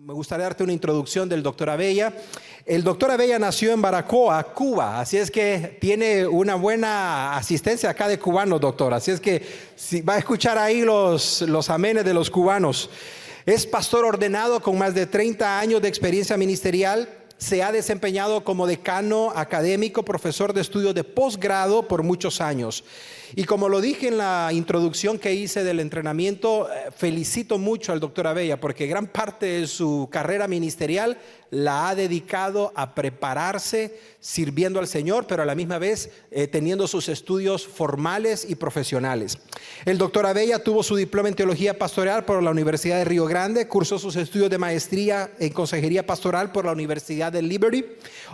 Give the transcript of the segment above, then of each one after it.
Me gustaría darte una introducción del doctor Abella. El doctor Abella nació en Baracoa, Cuba, así es que tiene una buena asistencia acá de cubanos, doctor. Así es que si va a escuchar ahí los amenes de los cubanos. Es pastor ordenado con más de 30 años de experiencia ministerial. Se ha desempeñado como decano académico, profesor de estudios de posgrado por muchos años. Y como lo dije en la introducción que hice del entrenamiento, felicito mucho al doctor Abella porque gran parte de su carrera ministerial la ha dedicado a prepararse sirviendo al Señor, pero a la misma vez teniendo sus estudios formales y profesionales. El doctor Abella tuvo su diploma en teología pastoral por la Universidad de Río Grande, cursó sus estudios de maestría en consejería pastoral por la Universidad de Liberty,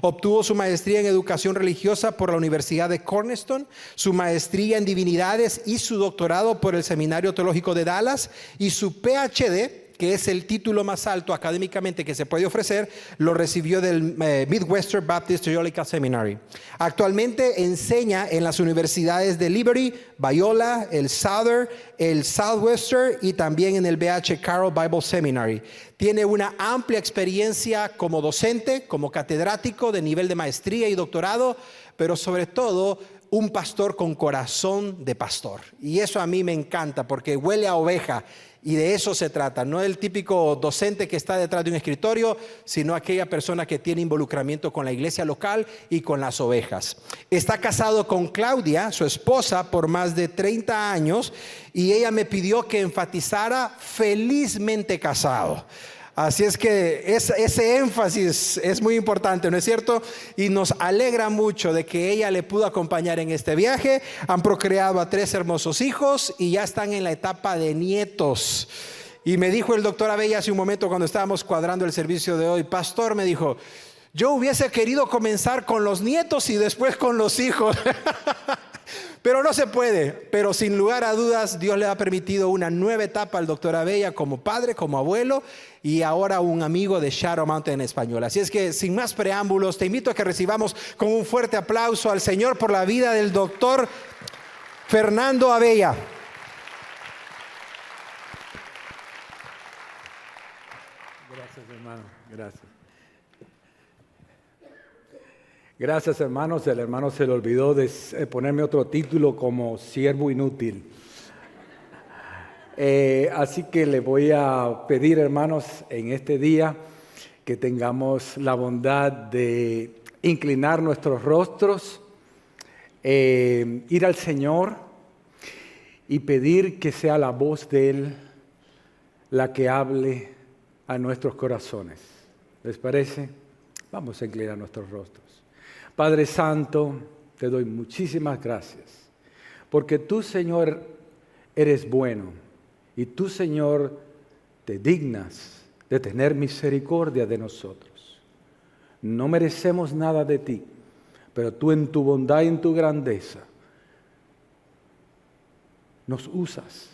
obtuvo su maestría en educación religiosa por la Universidad de Cornerstone, su maestría en divinidades y su doctorado por el Seminario Teológico de Dallas, y su PhD, que es el título más alto académicamente que se puede ofrecer, lo recibió del Midwestern Baptist Theological Seminary. Actualmente enseña en las universidades de Liberty, Biola, el Southern, el Southwestern y también en el B.H. Carroll Bible Seminary. Tiene una amplia experiencia como docente, como catedrático de nivel de maestría y doctorado, pero sobre todo un pastor con corazón de pastor. Y eso a mí me encanta porque huele a oveja. Y de eso se trata, no el típico docente que está detrás de un escritorio, sino aquella persona que tiene involucramiento con la iglesia local y con las ovejas. Está casado con Claudia, su esposa, por más de 30 años, y ella me pidió que enfatizara felizmente casado. Así es que ese énfasis es muy importante, ¿no es cierto? Y nos alegra mucho de que ella le pudo acompañar en este viaje. Han procreado a 3 hermosos hijos y ya están en la etapa de nietos. Y me dijo el doctor Abella hace un momento cuando estábamos cuadrando el servicio de hoy, pastor, me dijo, yo hubiese querido comenzar con los nietos y después con los hijos. Pero no se puede, pero sin lugar a dudas Dios le ha permitido una nueva etapa al doctor Abella como padre, como abuelo y ahora un amigo de Shadow Mountain en español. Así es que sin más preámbulos te invito a que recibamos con un fuerte aplauso al Señor por la vida del doctor Fernando Abella. Gracias, hermano, gracias. Gracias, hermanos. El hermano se le olvidó de ponerme otro título como siervo inútil. Así que le voy a pedir, hermanos, en este día que tengamos la bondad de inclinar nuestros rostros, ir al Señor y pedir que sea la voz de Él la que hable a nuestros corazones. ¿Les parece? Vamos a inclinar nuestros rostros. Padre Santo, te doy muchísimas gracias, porque tú, Señor, eres bueno, y tú, Señor, te dignas de tener misericordia de nosotros. No merecemos nada de ti, pero tú en tu bondad y en tu grandeza nos usas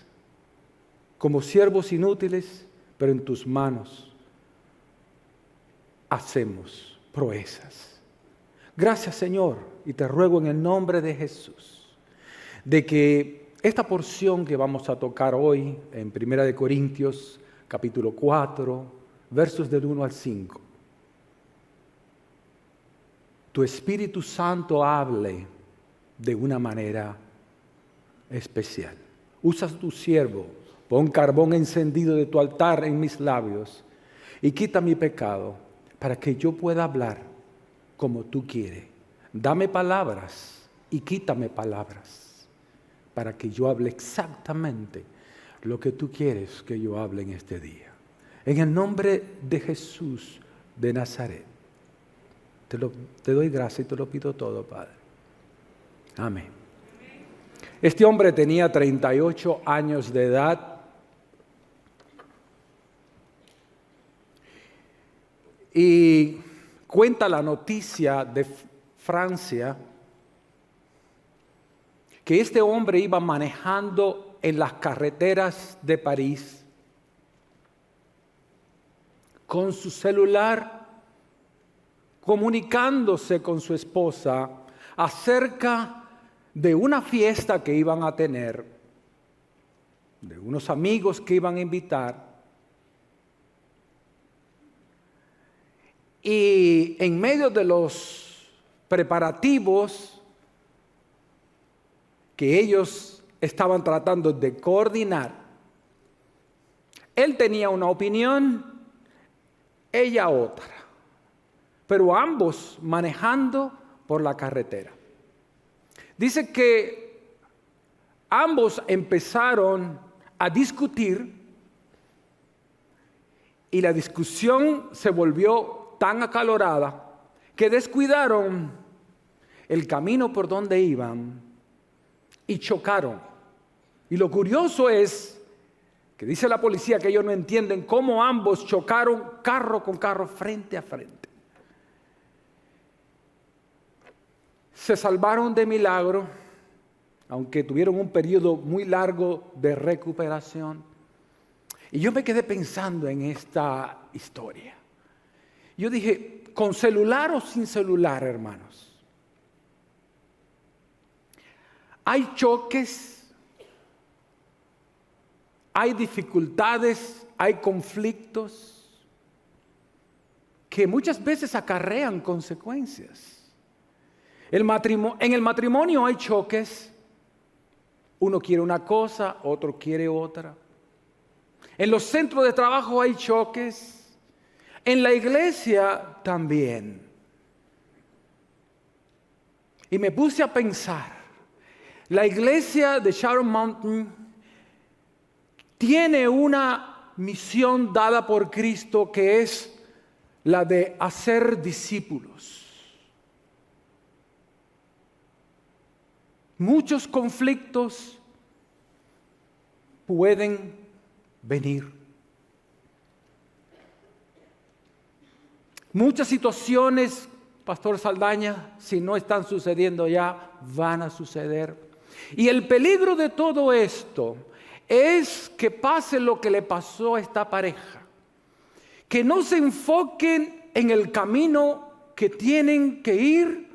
como siervos inútiles, pero en tus manos hacemos proezas. Gracias, Señor, y te ruego en el nombre de Jesús, de que esta porción que vamos a tocar hoy en 1 Corintios, capítulo 4, versos del 1 al 5, tu Espíritu Santo hable de una manera especial. Usa tu siervo, pon carbón encendido de tu altar en mis labios y quita mi pecado para que yo pueda hablar como tú quieres. Dame palabras y quítame palabras para que yo hable exactamente lo que tú quieres que yo hable en este día. En el nombre de Jesús de Nazaret, te doy gracias y te lo pido todo, Padre. Amén. Este hombre tenía 38 años de edad y cuenta la noticia de Francia que este hombre iba manejando en las carreteras de París con su celular, comunicándose con su esposa acerca de una fiesta que iban a tener, de unos amigos que iban a invitar. Y en medio de los preparativos que ellos estaban tratando de coordinar, él tenía una opinión, ella otra, pero ambos manejando por la carretera. Dice que ambos empezaron a discutir y la discusión se volvió tan acalorada que descuidaron el camino por donde iban y chocaron. Y lo curioso es que dice la policía que ellos no entienden cómo ambos chocaron carro con carro frente a frente. Se salvaron de milagro, aunque tuvieron un periodo muy largo de recuperación. Y yo me quedé pensando en esta historia. Yo dije, ¿con celular o sin celular, hermanos? Hay choques, hay dificultades, hay conflictos que muchas veces acarrean consecuencias. En el matrimonio hay choques. Uno quiere una cosa, otro quiere otra. En los centros de trabajo hay choques. En la iglesia también. Y me puse a pensar, la iglesia de Sharon Mountain tiene una misión dada por Cristo que es la de hacer discípulos. Muchos conflictos pueden venir. Muchas situaciones, Pastor Saldaña, si no están sucediendo ya, van a suceder. Y el peligro de todo esto es que pase lo que le pasó a esta pareja. Que no se enfoquen en el camino que tienen que ir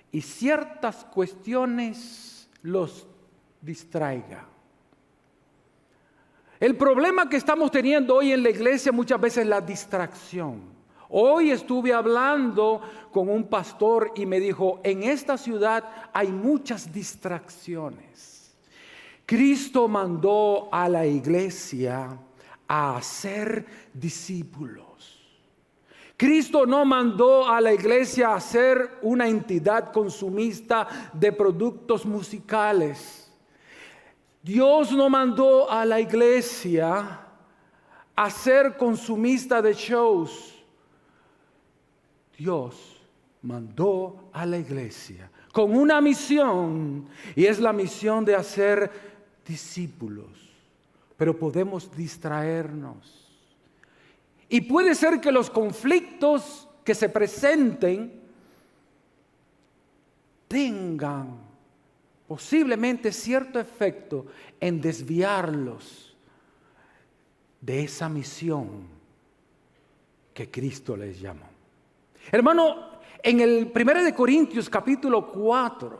y ciertas cuestiones los distraiga. El problema que estamos teniendo hoy en la iglesia muchas veces es la distracción. Hoy estuve hablando con un pastor y me dijo, en esta ciudad hay muchas distracciones. Cristo mandó a la iglesia a hacer discípulos. Cristo no mandó a la iglesia a ser una entidad consumista de productos musicales. Dios no mandó a la iglesia a ser consumista de shows. Dios mandó a la iglesia con una misión, y es la misión de hacer discípulos. Pero podemos distraernos. Y puede ser que los conflictos que se presenten tengan posiblemente cierto efecto en desviarlos de esa misión que Cristo les llamó. Hermano, en el 1 Corintios capítulo 4,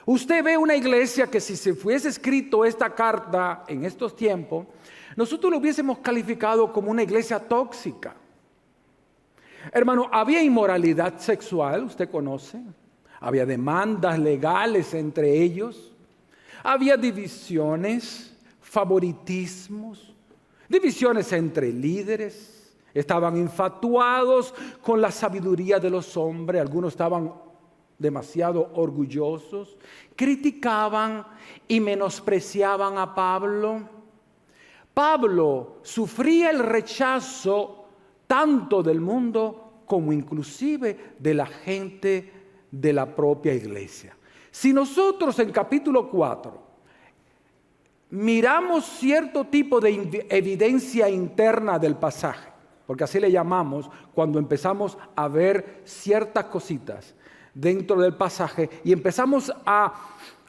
usted ve una iglesia que si se fuese escrito esta carta en estos tiempos, nosotros lo hubiésemos calificado como una iglesia tóxica. Hermano, había inmoralidad sexual, usted conoce. Había demandas legales entre ellos. Había divisiones, favoritismos, divisiones entre líderes. Estaban infatuados con la sabiduría de los hombres. Algunos estaban demasiado orgullosos. Criticaban y menospreciaban a Pablo. Pablo sufría el rechazo tanto del mundo como inclusive de la gente de la propia iglesia. Si nosotros en capítulo 4 miramos cierto tipo de evidencia interna del pasaje, porque así le llamamos cuando empezamos a ver ciertas cositas dentro del pasaje y empezamos a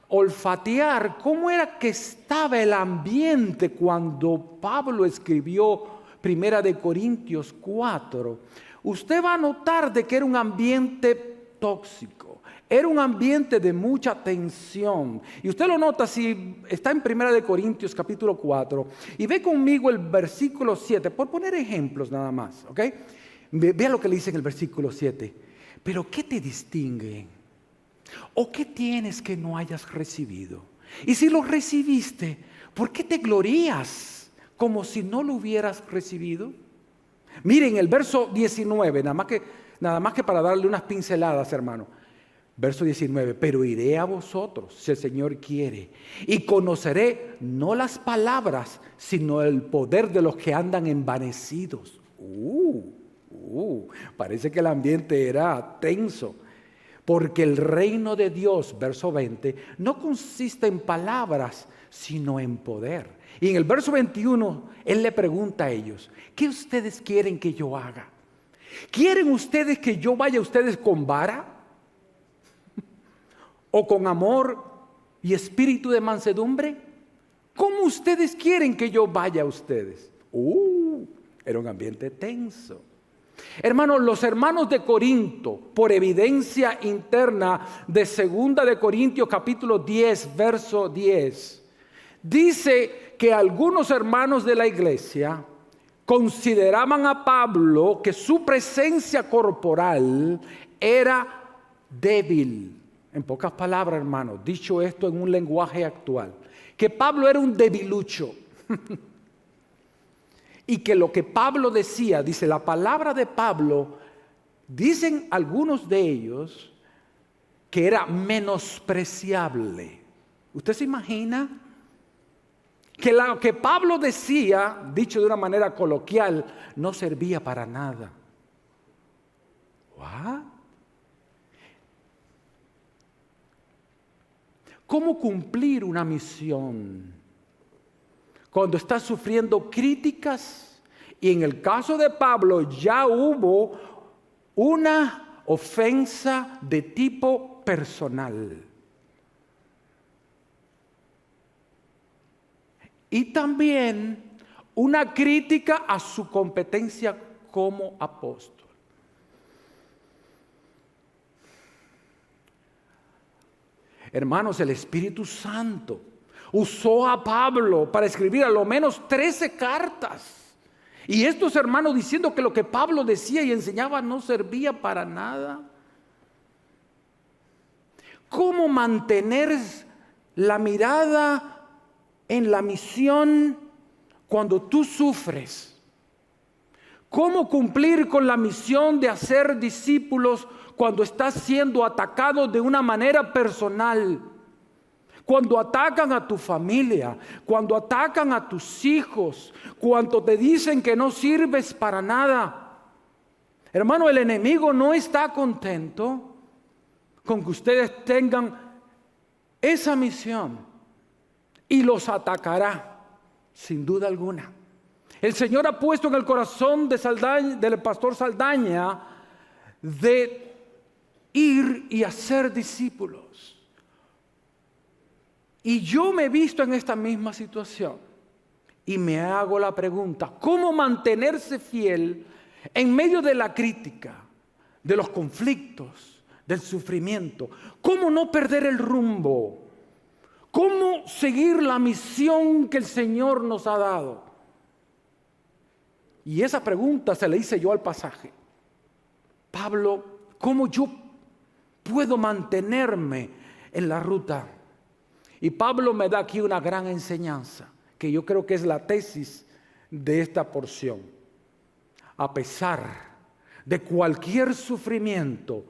olfatear cómo era que estaba el ambiente cuando Pablo escribió 1 Corintios 4, usted va a notar de que era un ambiente tóxico. Era un ambiente de mucha tensión. Y usted lo nota si está en 1 Corintios capítulo 4 y ve conmigo el versículo 7, por poner ejemplos nada más, ¿ok? Vea lo que le dice en el versículo 7. Pero ¿qué te distingue? ¿O qué tienes que no hayas recibido? Y si lo recibiste, ¿por qué te glorías como si no lo hubieras recibido? Miren el verso 19, nada más que para darle unas pinceladas, hermano. Verso 19, pero iré a vosotros, si el Señor quiere, y conoceré no las palabras, sino el poder de los que andan envanecidos. Parece que el ambiente era tenso, porque el reino de Dios, verso 20, no consiste en palabras, sino en poder. Y en el verso 21, Él le pregunta a ellos, ¿qué ustedes quieren que yo haga? ¿Quieren ustedes que yo vaya a ustedes con vara? ¿O con amor y espíritu de mansedumbre? ¿Cómo ustedes quieren que yo vaya a ustedes? Era un ambiente tenso. Hermanos, los hermanos de Corinto, por evidencia interna de 2 de Corintios capítulo 10, verso 10, dice que algunos hermanos de la iglesia consideraban a Pablo que su presencia corporal era débil. En pocas palabras, hermanos, dicho esto en un lenguaje actual, que Pablo era un debilucho. Y que lo que Pablo decía, dice la palabra de Pablo, dicen algunos de ellos que era menospreciable. ¿Usted se imagina? Que lo que Pablo decía, dicho de una manera coloquial, no servía para nada. ¿What? ¿Cómo cumplir una misión cuando estás sufriendo críticas? Y en el caso de Pablo ya hubo una ofensa de tipo personal. Y también una crítica a su competencia como apóstol. Hermanos, el Espíritu Santo usó a Pablo para escribir a lo menos 13 cartas. Y estos hermanos diciendo que lo que Pablo decía y enseñaba no servía para nada. ¿Cómo mantener la mirada en la misión cuando tú sufres? ¿Cómo cumplir con la misión de hacer discípulos cuando estás siendo atacado de una manera personal? Cuando atacan a tu familia, cuando atacan a tus hijos, cuando te dicen que no sirves para nada. Hermano, el enemigo no está contento con que ustedes tengan esa misión y los atacará, sin duda alguna. El Señor ha puesto en el corazón del pastor Saldaña de ir y hacer discípulos. Y yo me he visto en esta misma situación y me hago la pregunta, ¿cómo mantenerse fiel en medio de la crítica, de los conflictos, del sufrimiento? ¿Cómo no perder el rumbo? ¿Cómo seguir la misión que el Señor nos ha dado? Y esa pregunta se la hice yo al pasaje. Pablo, ¿cómo yo puedo mantenerme en la ruta? Y Pablo me da aquí una gran enseñanza, que yo creo que es la tesis de esta porción. A pesar de cualquier sufrimiento,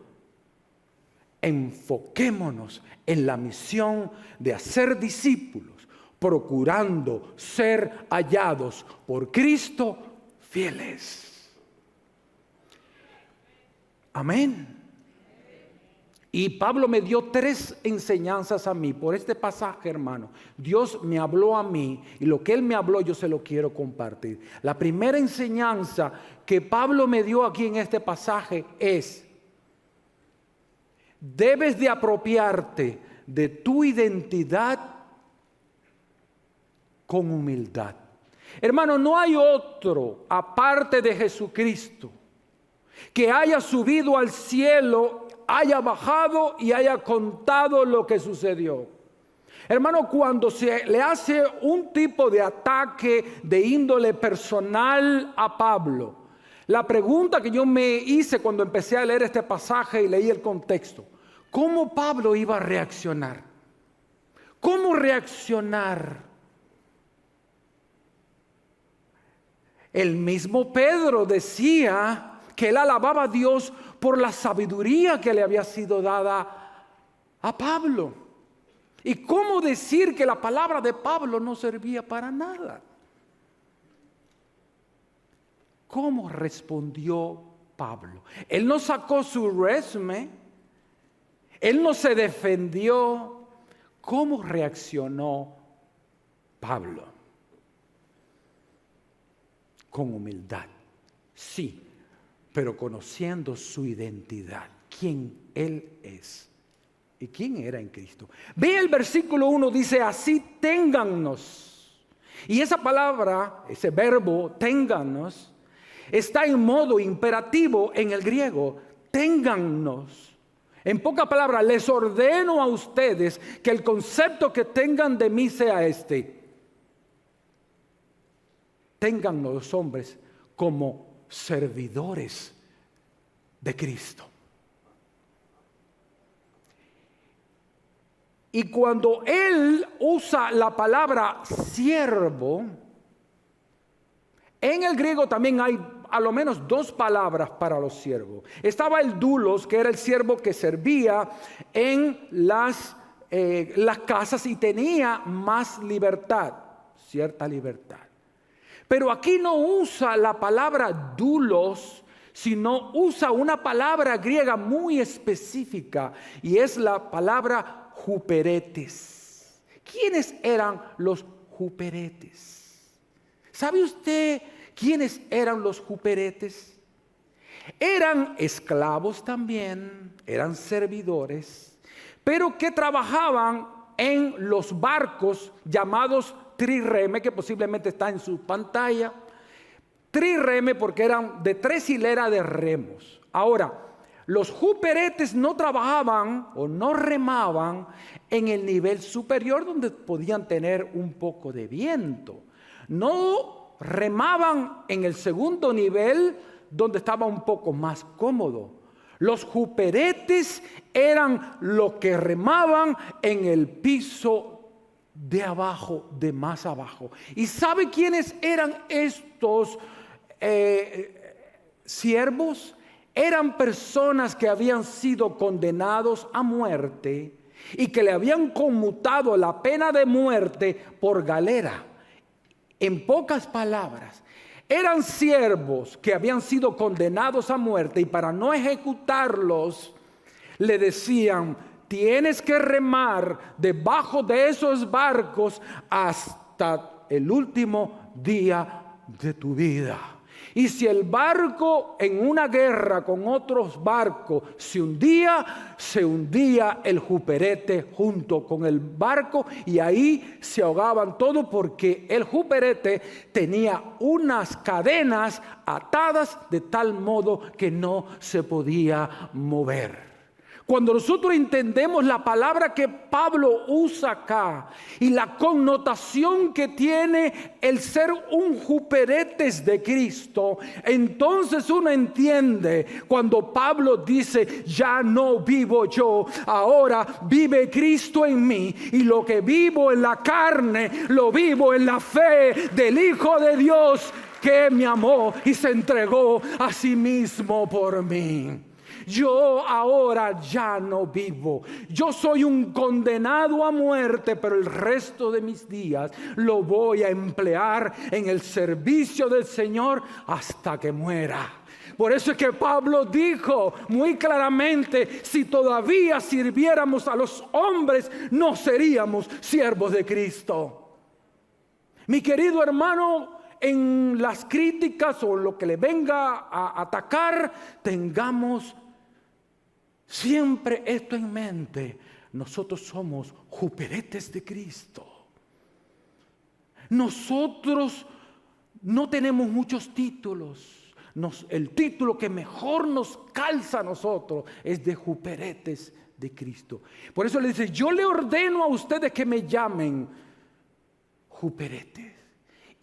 enfoquémonos en la misión de hacer discípulos, procurando ser hallados por Cristo fieles. Amén. Y Pablo me dio 3 enseñanzas a mí por este pasaje, hermano. Dios me habló a mí y lo que Él me habló yo se lo quiero compartir. La primera enseñanza que Pablo me dio aquí en este pasaje es: debes de apropiarte de tu identidad con humildad. Hermano, no hay otro aparte de Jesucristo que haya subido al cielo haya bajado y haya contado lo que sucedió. Hermano, cuando se le hace un tipo de ataque de índole personal a Pablo, la pregunta que yo me hice cuando empecé a leer este pasaje y leí el contexto, ¿cómo Pablo iba a reaccionar? ¿Cómo reaccionar? El mismo Pedro decía que él alababa a Dios por la sabiduría que le había sido dada a Pablo. ¿Y cómo decir que la palabra de Pablo no servía para nada? ¿Cómo respondió Pablo? Él no sacó su resumen, él no se defendió. ¿Cómo reaccionó Pablo? Con humildad, sí, pero conociendo su identidad, quién él es y quién era en Cristo. Ve el versículo 1, dice, así téngannos. Y esa palabra, ese verbo, téngannos, está en modo imperativo en el griego, téngannos. En pocas palabras, les ordeno a ustedes que el concepto que tengan de mí sea este. Téngannos los hombres como servidores de Cristo. Y cuando él usa la palabra siervo, en el griego también hay a lo menos dos palabras para los siervos. Estaba el doulos, que era el siervo que servía en las casas y tenía más libertad, cierta libertad. Pero aquí no usa la palabra doulos, sino usa una palabra griega muy específica y es la palabra huperetes. ¿Quiénes eran los huperetes? ¿Sabe usted quiénes eran los huperetes? Eran esclavos también, eran servidores, pero que trabajaban en los barcos llamados trireme, que posiblemente está en su pantalla. Trireme porque eran de 3 hileras de remos. Ahora, los huperetes no trabajaban o no remaban en el nivel superior donde podían tener un poco de viento. No remaban en el segundo nivel donde estaba un poco más cómodo. Los huperetes eran los que remaban en el piso de abajo, de más abajo. ¿Y sabe quiénes eran estos siervos? Eran personas que habían sido condenados a muerte y que le habían conmutado la pena de muerte por galera. En pocas palabras, eran siervos que habían sido condenados a muerte y para no ejecutarlos le decían: tienes que remar debajo de esos barcos hasta el último día de tu vida. Y si el barco en una guerra con otros barcos se hundía el juperete junto con el barco y ahí se ahogaban todos porque el juperete tenía unas cadenas atadas de tal modo que no se podía mover. Cuando nosotros entendemos la palabra que Pablo usa acá y la connotación que tiene el ser un juperetes de Cristo, entonces uno entiende cuando Pablo dice: ya no vivo yo, ahora vive Cristo en mí, y lo que vivo en la carne lo vivo en la fe del Hijo de Dios que me amó y se entregó a sí mismo por mí. Yo ahora ya no vivo. Yo soy un condenado a muerte, pero el resto de mis días lo voy a emplear en el servicio del Señor hasta que muera. Por eso es que Pablo dijo muy claramente: si todavía sirviéramos a los hombres, no seríamos siervos de Cristo. Mi querido hermano, en las críticas o lo que le venga a atacar, tengamos siempre esto en mente: nosotros somos juperetes de Cristo. Nosotros no tenemos muchos títulos, El título que mejor nos calza a nosotros es de juperetes de Cristo. Por eso le dice, yo le ordeno a ustedes que me llamen juperetes.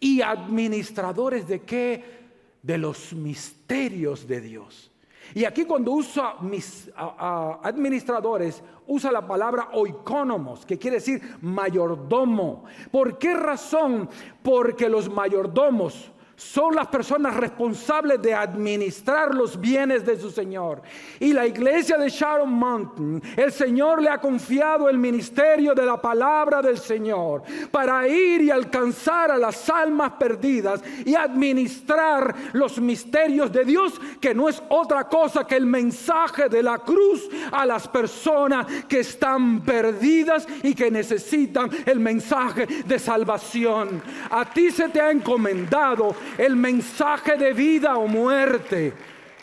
¿Y administradores de qué? De los misterios de Dios. Y aquí cuando usa administradores, usa la palabra oikónomos, que quiere decir mayordomo. ¿Por qué razón? Porque los mayordomos son las personas responsables de administrar los bienes de su Señor. Y la iglesia de Sharon Mountain, el Señor le ha confiado el ministerio de la palabra del Señor para ir y alcanzar a las almas perdidas y administrar los misterios de Dios, que no es otra cosa que el mensaje de la cruz a las personas que están perdidas y que necesitan el mensaje de salvación. A ti se te ha encomendado el mensaje de vida o muerte.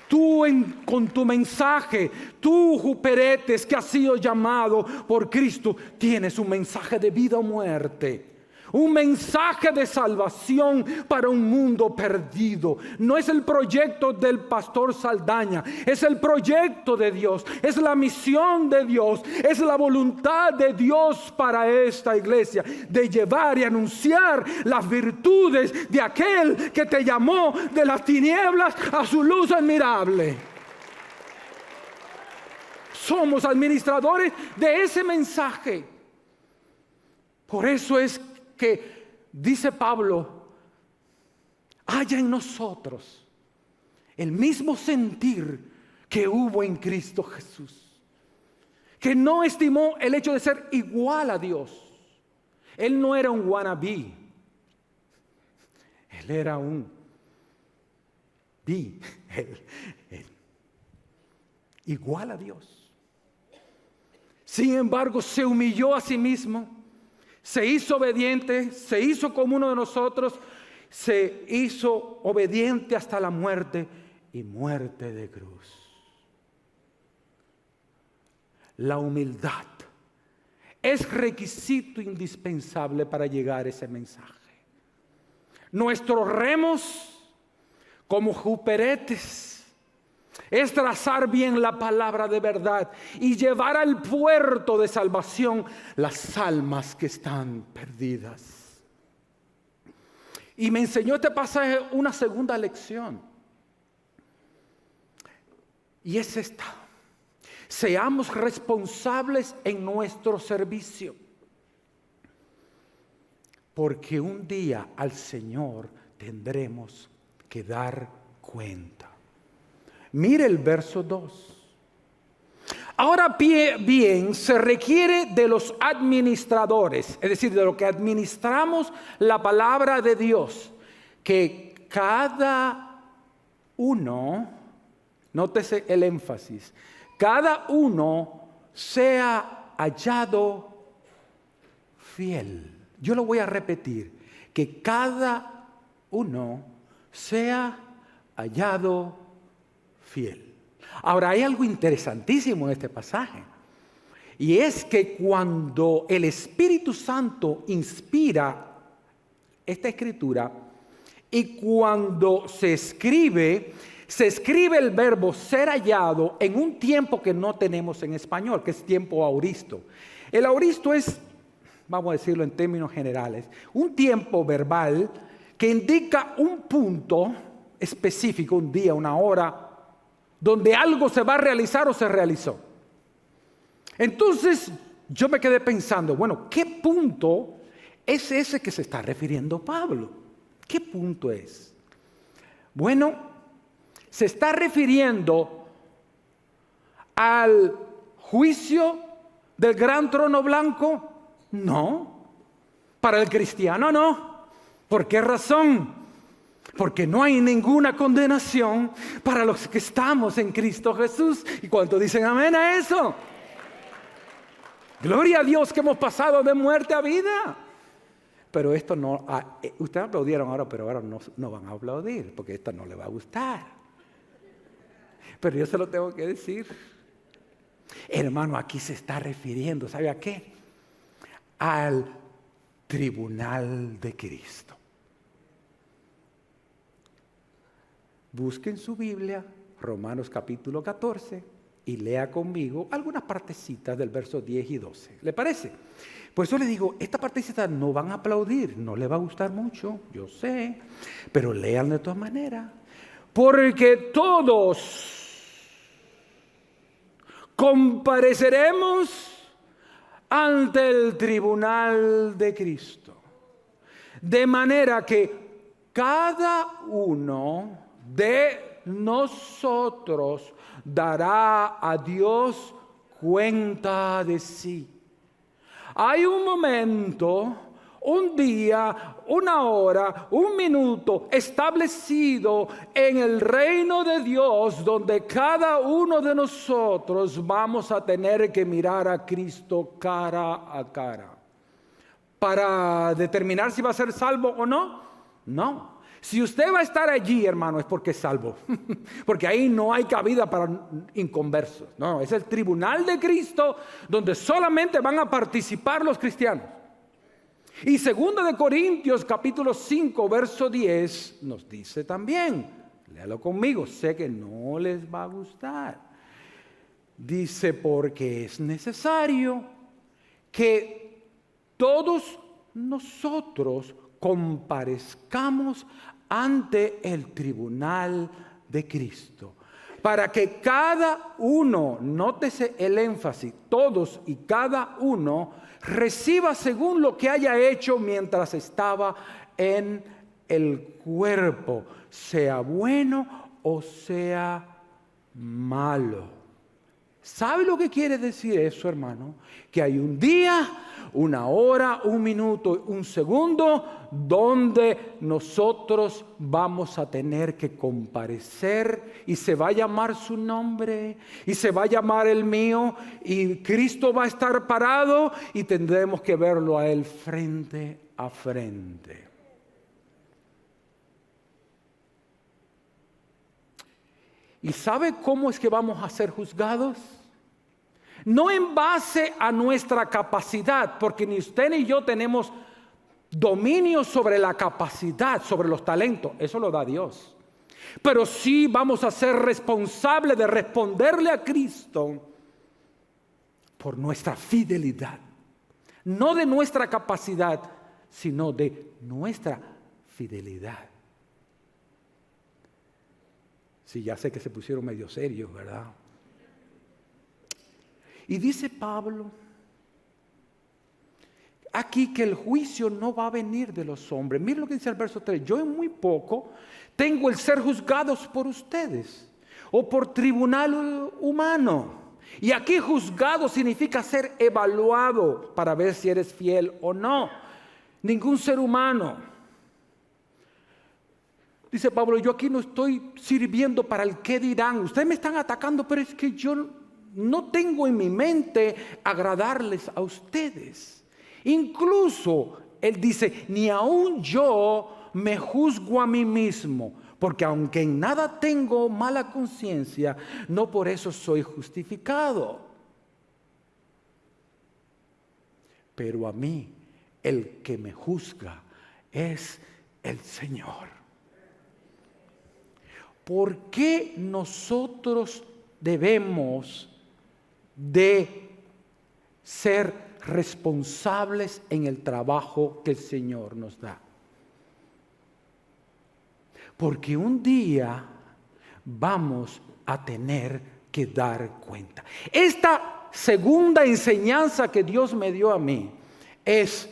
Tú con tu mensaje, tú juperetes que has sido llamado por Cristo, tienes un mensaje de vida o muerte. Un mensaje de salvación para un mundo perdido. No es el proyecto del pastor Saldaña, es el proyecto de Dios, es la misión de Dios, es la voluntad de Dios para esta iglesia, de llevar y anunciar las virtudes de aquel que te llamó de las tinieblas a su luz admirable. Somos administradores de ese mensaje. Por eso es que dice Pablo, haya en nosotros el mismo sentir que hubo en Cristo Jesús, que no estimó el hecho de ser igual a Dios. Él no era un wannabe, él era un igual a Dios. Sin embargo, se humilló a sí mismo. Se hizo obediente, se hizo como uno de nosotros, se hizo obediente hasta la muerte y muerte de cruz. La humildad es requisito indispensable para llegar a ese mensaje. Nuestros remos como juperetes es trazar bien la palabra de verdad y llevar al puerto de salvación las almas que están perdidas. Y me enseñó este pasaje una segunda lección. Y es esta: seamos responsables en nuestro servicio, porque un día al Señor tendremos que dar cuenta. Mire el verso 2. Ahora bien, se requiere de los administradores, es decir, de los que administramos la palabra de Dios, que cada uno, nótese el énfasis, cada uno sea hallado fiel. Yo lo voy a repetir, que cada uno sea hallado fiel. Ahora, hay algo interesantísimo en este pasaje, y es que cuando el Espíritu Santo inspira esta escritura y cuando se escribe el verbo ser hallado en un tiempo que no tenemos en español, que es tiempo auristo. El auristo es, vamos a decirlo en términos generales, un tiempo verbal que indica un punto específico, un día, una hora, donde algo se va a realizar o se realizó. Entonces yo me quedé pensando, bueno, ¿qué punto es ese que se está refiriendo Pablo? ¿Qué punto es? Bueno, se está refiriendo al juicio del gran trono blanco. No, para el cristiano no. ¿Por qué razón? Porque no hay ninguna condenación para los que estamos en Cristo Jesús. ¿Y cuántos dicen amén a eso? Gloria a Dios que hemos pasado de muerte a vida. Pero esto no, ustedes aplaudieron ahora, pero ahora no van a aplaudir, porque esto no le va a gustar. Pero yo se lo tengo que decir. Hermano, aquí se está refiriendo, ¿sabe a qué? Al tribunal de Cristo. Busquen su Biblia, Romanos capítulo 14, y lea conmigo algunas partecitas del verso 10 y 12. ¿Le parece? Por eso le digo, esta partecita no van a aplaudir, no le va a gustar mucho, yo sé, pero lean de todas maneras. Porque todos compareceremos ante el tribunal de Cristo. De manera que cada uno de nosotros dará a Dios cuenta de sí. Hay un momento, un día, una hora, un minuto establecido en el reino de Dios donde cada uno de nosotros vamos a tener que mirar a Cristo cara a cara. Para determinar si va a ser salvo o no, no. Si usted va a estar allí, hermano, es porque es salvo. Porque ahí no hay cabida para inconversos. No, es el tribunal de Cristo donde solamente van a participar los cristianos. Y 2 de Corintios capítulo 5 verso 10 nos dice también, léalo conmigo, sé que no les va a gustar. Dice, porque es necesario que todos nosotros comparezcamos ante el tribunal de Cristo, para que cada uno, nótese el énfasis, todos y cada uno reciba según lo que haya hecho mientras estaba en el cuerpo, sea bueno o sea malo. ¿Sabe lo que quiere decir eso, hermano? Que hay un día, una hora, un minuto, un segundo donde nosotros vamos a tener que comparecer y se va a llamar su nombre y se va a llamar el mío y Cristo va a estar parado y tendremos que verlo a Él frente a frente. ¿Y sabe cómo es que vamos a ser juzgados? No en base a nuestra capacidad, porque ni usted ni yo tenemos dominio sobre la capacidad, sobre los talentos. Eso lo da Dios. Pero sí vamos a ser responsables de responderle a Cristo por nuestra fidelidad. No de nuestra capacidad, sino de nuestra fidelidad. Sí, ya sé que se pusieron medio serios, ¿verdad? Y dice Pablo aquí que el juicio no va a venir de los hombres. Miren lo que dice el verso 3. Yo en muy poco tengo el ser juzgados por ustedes o por tribunal humano. Y aquí juzgado significa ser evaluado para ver si eres fiel o no. Ningún ser humano. Dice Pablo, yo aquí no estoy sirviendo para el qué dirán. Ustedes me están atacando, pero es que yo no tengo en mi mente agradarles a ustedes. Incluso él dice, ni aun yo me juzgo a mí mismo, porque aunque en nada tengo mala conciencia, no por eso soy justificado. Pero a mí, el que me juzga es el Señor. ¿Por qué nosotros debemos de ser responsables en el trabajo que el Señor nos da? Porque un día vamos a tener que dar cuenta. Esta segunda enseñanza que Dios me dio a mí es: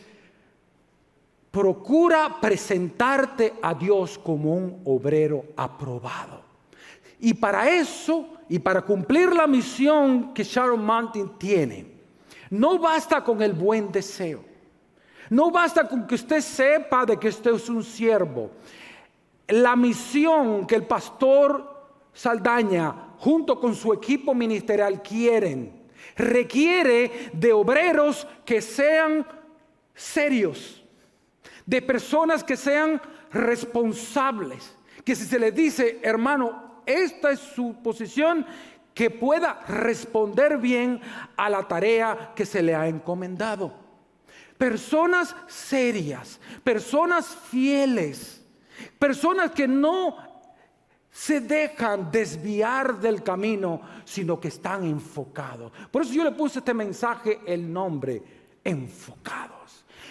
procura presentarte a Dios como un obrero aprobado. Y para eso, y para cumplir la misión que Sharon Mountain tiene, no basta con el buen deseo. No basta con que usted sepa de que usted es un siervo. La misión que el pastor Saldaña, junto con su equipo ministerial, quieren, requiere de obreros que sean serios, de personas que sean responsables, que si se les dice, hermano, esta es su posición, que pueda responder bien a la tarea que se le ha encomendado. Personas serias, personas fieles, personas que no se dejan desviar del camino, sino que están enfocados. Por eso yo le puse este mensaje el nombre, enfocados.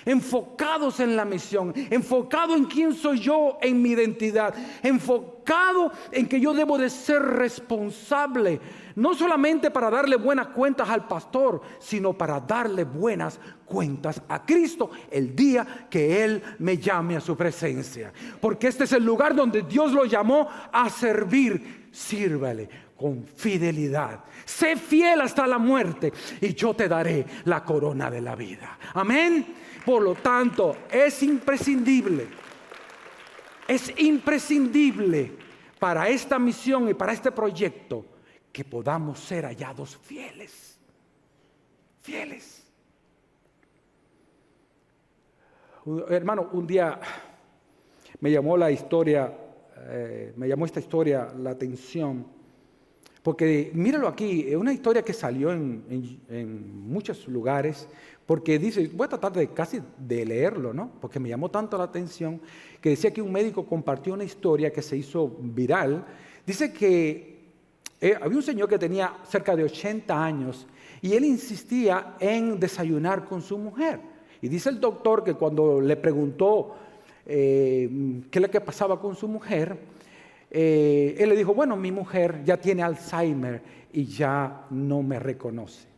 Enfocados en la misión, enfocado en quién soy yo, en mi identidad, enfocado en que yo debo de ser responsable, no solamente para darle buenas cuentas al pastor, sino para darle buenas cuentas a Cristo el día que Él me llame a su presencia. Porque este es el lugar donde Dios lo llamó a servir. Sírvale con fidelidad. Sé fiel hasta la muerte y yo te daré la corona de la vida. Amén. Por lo tanto, es imprescindible para esta misión y para este proyecto que podamos ser hallados fieles. Fieles. Hermano, un día me llamó esta historia la atención, porque míralo aquí, es una historia que salió en muchos lugares, porque dice, voy a tratar casi de leerlo, ¿no? Porque me llamó tanto la atención, que decía que un médico compartió una historia que se hizo viral. Dice que había un señor que tenía cerca de 80 años y él insistía en desayunar con su mujer. Y dice el doctor que cuando le preguntó qué es lo que pasaba con su mujer, él le dijo, bueno, mi mujer ya tiene Alzheimer y ya no me reconoce.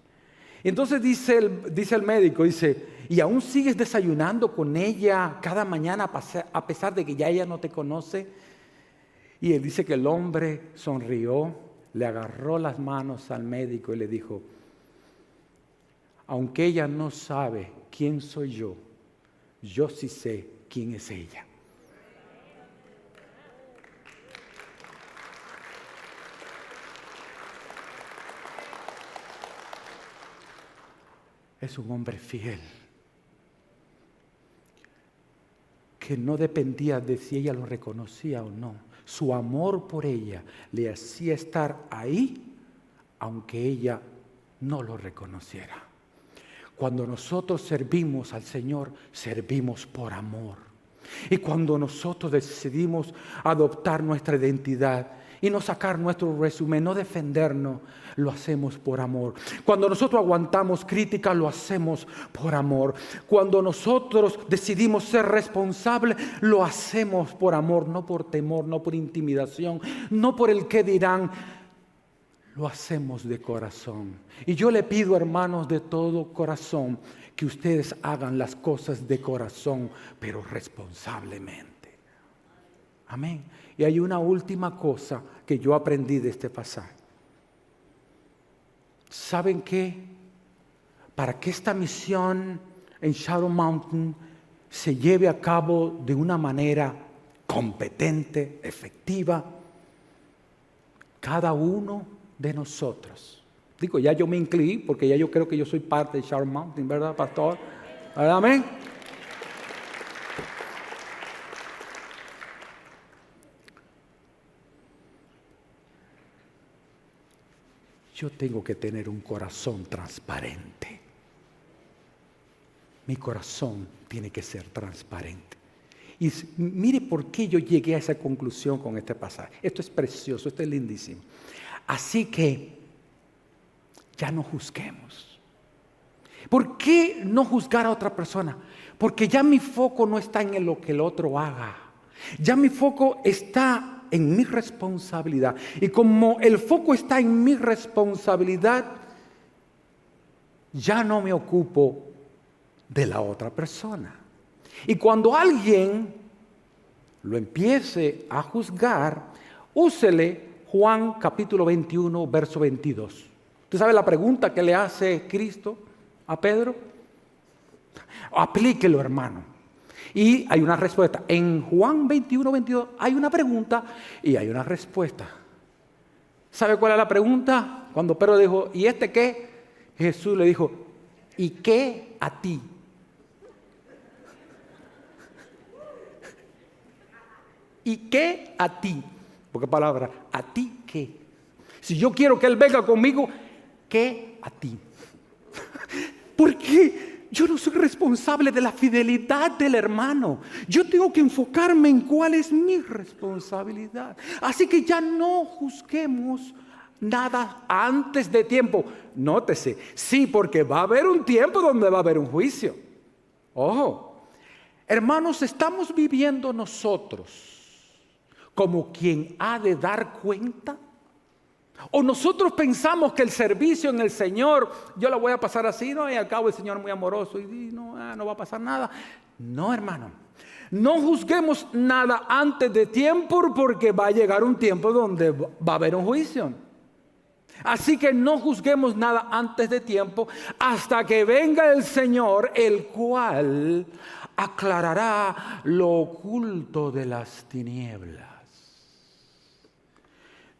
Entonces dice el médico, ¿y aún sigues desayunando con ella cada mañana a pesar de que ya ella no te conoce? Y él dice que el hombre sonrió, le agarró las manos al médico y le dijo, aunque ella no sabe quién soy yo sí sé quién es ella. Es un hombre fiel, que no dependía de si ella lo reconocía o no. Su amor por ella le hacía estar ahí, aunque ella no lo reconociera. Cuando nosotros servimos al Señor, servimos por amor. Y cuando nosotros decidimos adoptar nuestra identidad y no sacar nuestro resumen, no defendernos, lo hacemos por amor. Cuando nosotros aguantamos crítica, lo hacemos por amor. Cuando nosotros decidimos ser responsables, lo hacemos por amor, no por temor, no por intimidación, no por el qué dirán. Lo hacemos de corazón. Y yo le pido, hermanos, de todo corazón, que ustedes hagan las cosas de corazón, pero responsablemente. Amén. Y hay una última cosa que yo aprendí de este pasaje. ¿Saben qué? Para que esta misión en Shadow Mountain se lleve a cabo de una manera competente, efectiva, cada uno de nosotros. Digo, ya yo me incluí porque ya yo creo que yo soy parte de Shadow Mountain, ¿verdad, pastor? ¿Verdad? Amén. Yo tengo que tener un corazón transparente. Mi corazón tiene que ser transparente. Y mire por qué yo llegué a esa conclusión con este pasaje. Esto es precioso, esto es lindísimo. Así que ya no juzguemos. ¿Por qué no juzgar a otra persona? Porque ya mi foco no está en lo que el otro haga. Ya mi foco está en mi responsabilidad. Y como el foco está en mi responsabilidad, ya no me ocupo de la otra persona. Y cuando alguien lo empiece a juzgar, úsele Juan capítulo 21, verso 22. ¿Usted sabe la pregunta que le hace Cristo a Pedro? Aplíquelo, hermano. Y hay una respuesta. En Juan 21, 22 hay una pregunta y hay una respuesta. ¿Sabe cuál es la pregunta? Cuando Pedro dijo, ¿y este qué? Jesús le dijo, ¿y qué a ti? ¿Y qué a ti? ¿Por qué palabra? ¿A ti qué? Si yo quiero que Él venga conmigo, ¿qué a ti? ¿Por qué? yo no soy responsable de la fidelidad del hermano. Yo tengo que enfocarme en cuál es mi responsabilidad. Así que ya no juzguemos nada antes de tiempo. Nótese, sí, porque va a haber un tiempo donde va a haber un juicio. Ojo, hermanos, estamos viviendo nosotros como quien ha de dar cuenta. O nosotros pensamos que el servicio en el Señor, yo la voy a pasar así, no, y al cabo el Señor es muy amoroso y no va a pasar nada. No, hermano, no juzguemos nada antes de tiempo, porque va a llegar un tiempo donde va a haber un juicio. Así que no juzguemos nada antes de tiempo hasta que venga el Señor, el cual aclarará lo oculto de las tinieblas.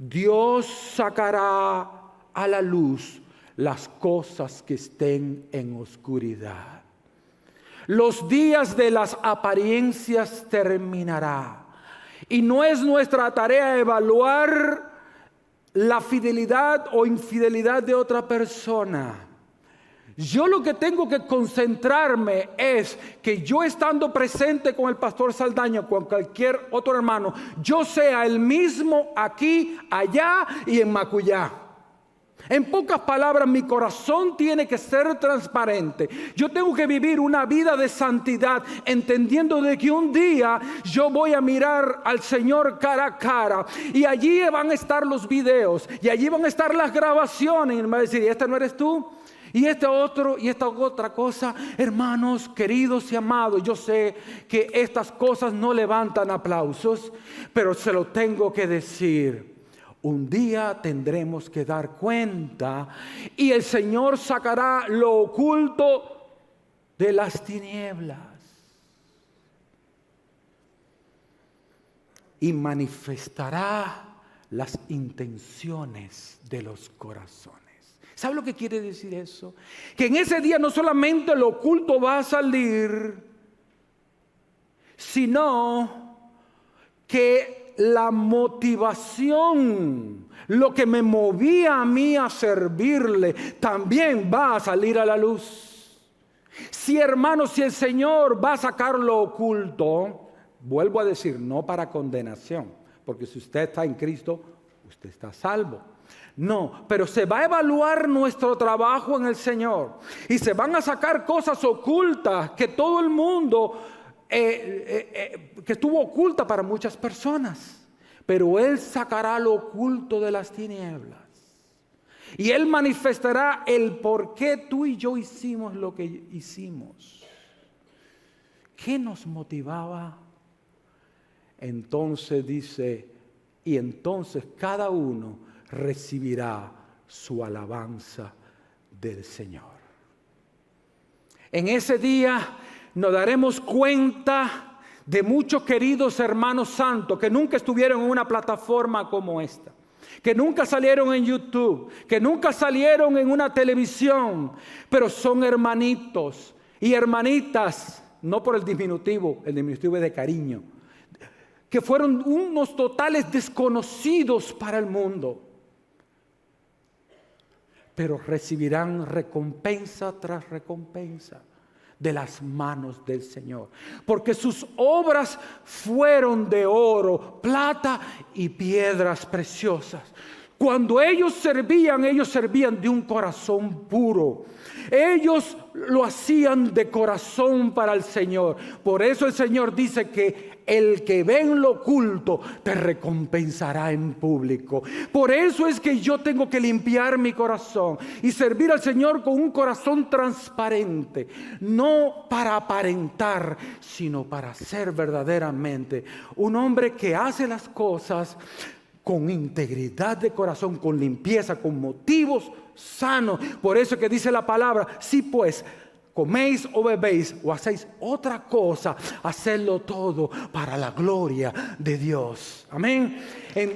Dios sacará a la luz las cosas que estén en oscuridad. Los días de las apariencias terminará. Y no es nuestra tarea evaluar la fidelidad o infidelidad de otra persona. Yo lo que tengo que concentrarme es que yo, estando presente con el pastor Saldaña, con cualquier otro hermano, yo sea el mismo aquí, allá y en Macuyá. En pocas palabras, mi corazón tiene que ser transparente. Yo tengo que vivir una vida de santidad, entendiendo de que un día yo voy a mirar al Señor cara a cara, y allí van a estar los videos, y allí van a estar las grabaciones, y me va a decir: ¿y este no eres tú? Y este otro, y esta otra cosa. Hermanos queridos y amados, yo sé que estas cosas no levantan aplausos, pero se lo tengo que decir. Un día tendremos que dar cuenta, y el Señor sacará lo oculto de las tinieblas y manifestará las intenciones de los corazones. ¿Sabe lo que quiere decir eso? Que en ese día no solamente lo oculto va a salir, sino que la motivación, lo que me movía a mí a servirle, también va a salir a la luz. Sí, hermanos, si el Señor va a sacar lo oculto, vuelvo a decir, no para condenación, porque si usted está en Cristo, usted está salvo. No, pero se va a evaluar nuestro trabajo en el Señor, y se van a sacar cosas ocultas que todo el mundo, que estuvo oculta para muchas personas, pero Él sacará lo oculto de las tinieblas, y Él manifestará el por qué tú y yo hicimos lo que hicimos. ¿Qué nos motivaba? Entonces dice, y entonces cada uno recibirá su alabanza del Señor. En ese día nos daremos cuenta de muchos queridos hermanos santos que nunca estuvieron en una plataforma como esta, que nunca salieron en YouTube, que nunca salieron en una televisión, pero son hermanitos y hermanitas, no por el diminutivo es de cariño, que fueron unos totales desconocidos para el mundo, pero recibirán recompensa tras recompensa de las manos del Señor, porque sus obras fueron de oro, plata y piedras preciosas. Cuando ellos servían de un corazón puro. Ellos lo hacían de corazón para el Señor. Por eso el Señor dice que el que ve en lo oculto te recompensará en público. Por eso es que yo tengo que limpiar mi corazón y servir al Señor con un corazón transparente. No para aparentar, sino para ser verdaderamente un hombre que hace las cosas con integridad de corazón, con limpieza, con motivos sanos. Por eso que dice la palabra, si pues coméis o bebéis o hacéis otra cosa, hacedlo todo para la gloria de Dios. Amén.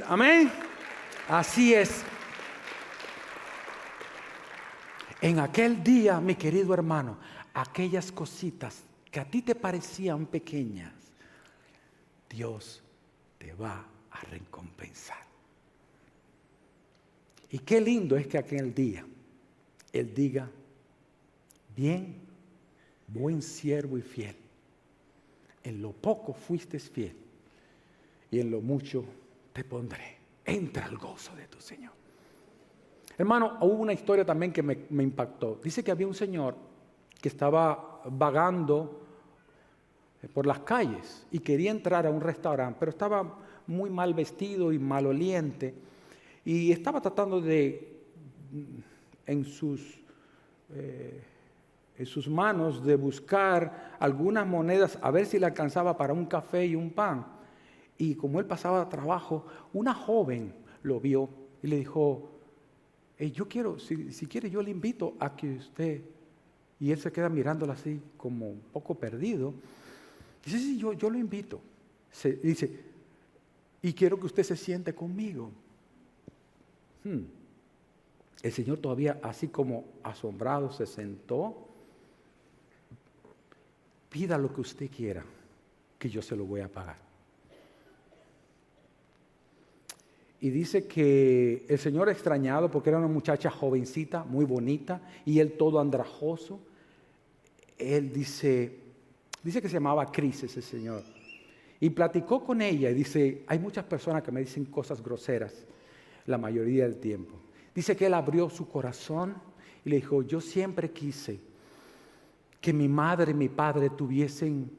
Amén. Así es. En aquel día, mi querido hermano, aquellas cositas que a ti te parecían pequeñas, Dios te va a recompensar. Y qué lindo es que aquel día Él diga, bien, buen siervo y fiel. En lo poco fuiste fiel y en lo mucho te pondré. Entra al gozo de tu Señor. Hermano, hubo una historia también que me impactó. Dice que había un señor que estaba vagando por las calles y quería entrar a un restaurante, pero estaba muy mal vestido y maloliente y estaba tratando de, en sus manos, de buscar algunas monedas a ver si le alcanzaba para un café y un pan. Y como él pasaba trabajo, una joven lo vio y le dijo: yo quiero, si quiere yo le invito a que usted... Y él se queda mirándola así como un poco perdido. Dice: sí, yo lo invito. Dice: y quiero que usted se siente conmigo. El Señor, todavía así como asombrado, se sentó. Pida lo que usted quiera, que yo se lo voy a pagar. Y dice que el Señor, extrañado, porque era una muchacha jovencita, muy bonita, y él todo andrajoso, él dice que se llamaba Cris ese señor, y platicó con ella y dice: hay muchas personas que me dicen cosas groseras la mayoría del tiempo. Dice que él abrió su corazón y le dijo: yo siempre quise que mi madre y mi padre tuviesen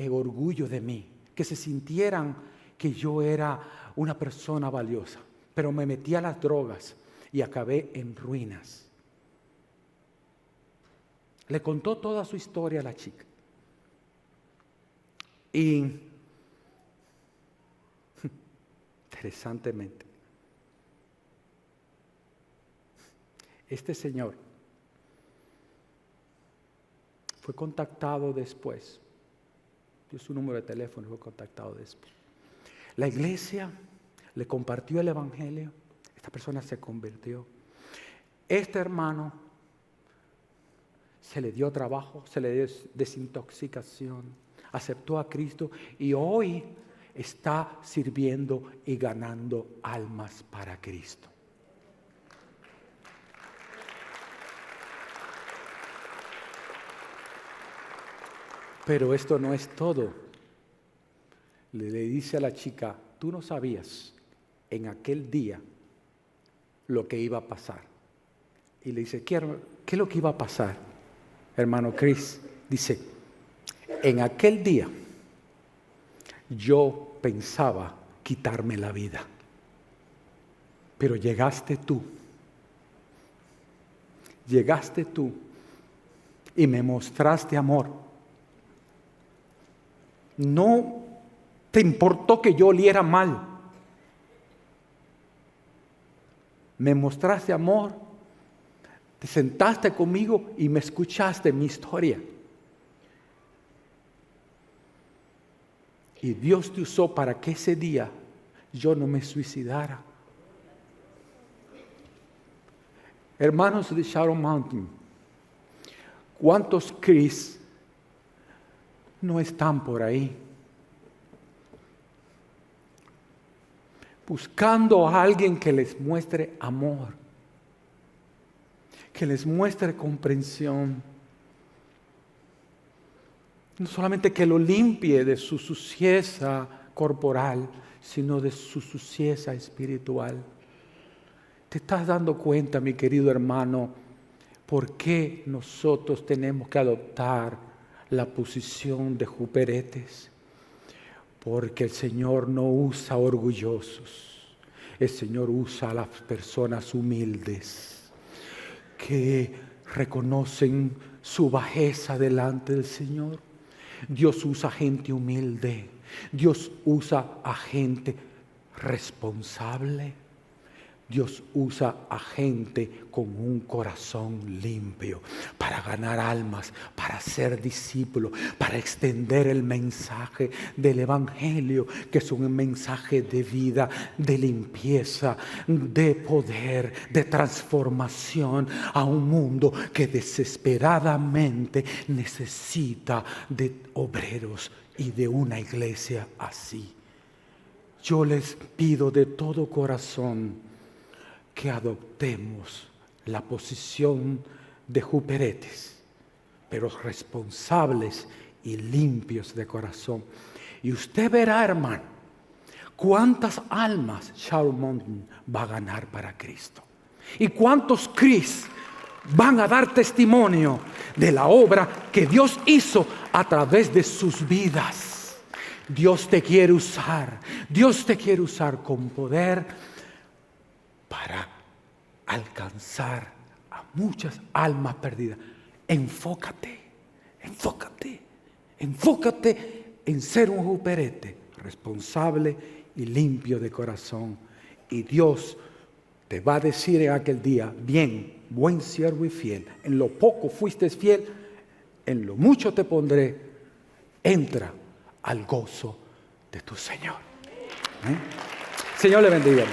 orgullo de mí, que se sintieran que yo era una persona valiosa, pero me metí a las drogas y acabé en ruinas. Le contó toda su historia a la chica. Y interesantemente, este señor fue contactado después, dio su número de teléfono y fue contactado después. La iglesia le compartió el evangelio, esta persona se convirtió. Este hermano se le dio trabajo, se le dio desintoxicación, aceptó a Cristo y hoy está sirviendo y ganando almas para Cristo. Pero esto no es todo. Le dice a la chica: tú no sabías en aquel día lo que iba a pasar. Y le dice: ¿qué es lo que iba a pasar, hermano Chris? Dice: en aquel día yo pensaba quitarme la vida, pero llegaste tú y me mostraste amor. No te importó que yo oliera mal. Me mostraste amor, te sentaste conmigo y me escuchaste mi historia. Y Dios te usó para que ese día yo no me suicidara. Hermanos de Shadow Mountain, ¿cuántos Chris no están por ahí buscando a alguien que les muestre amor, que les muestre comprensión? No solamente que lo limpie de su suciedad corporal, sino de su suciedad espiritual. ¿Te estás dando cuenta, mi querido hermano, por qué nosotros tenemos que adoptar la posición de juperetes? Porque el Señor no usa orgullosos, el Señor usa a las personas humildes que reconocen su bajeza delante del Señor. Dios usa gente humilde, Dios usa a gente responsable, Dios usa a gente con un corazón limpio para ganar almas, para ser discípulos, para extender el mensaje del evangelio, que es un mensaje de vida, de limpieza, de poder, de transformación a un mundo que desesperadamente necesita de obreros y de una iglesia así. Yo les pido de todo corazón que adoptemos la posición de juperetes, pero responsables y limpios de corazón. Y usted verá, hermano, cuántas almas Shadow Mountain va a ganar para Cristo. Y cuántos Cris van a dar testimonio de la obra que Dios hizo a través de sus vidas. Dios te quiere usar. Dios te quiere usar con poder para alcanzar a muchas almas perdidas. Enfócate en ser un juperete responsable y limpio de corazón. Y Dios te va a decir en aquel día: bien, buen siervo y fiel, en lo poco fuiste fiel, en lo mucho te pondré, entra al gozo de tu Señor. Señor le bendiga.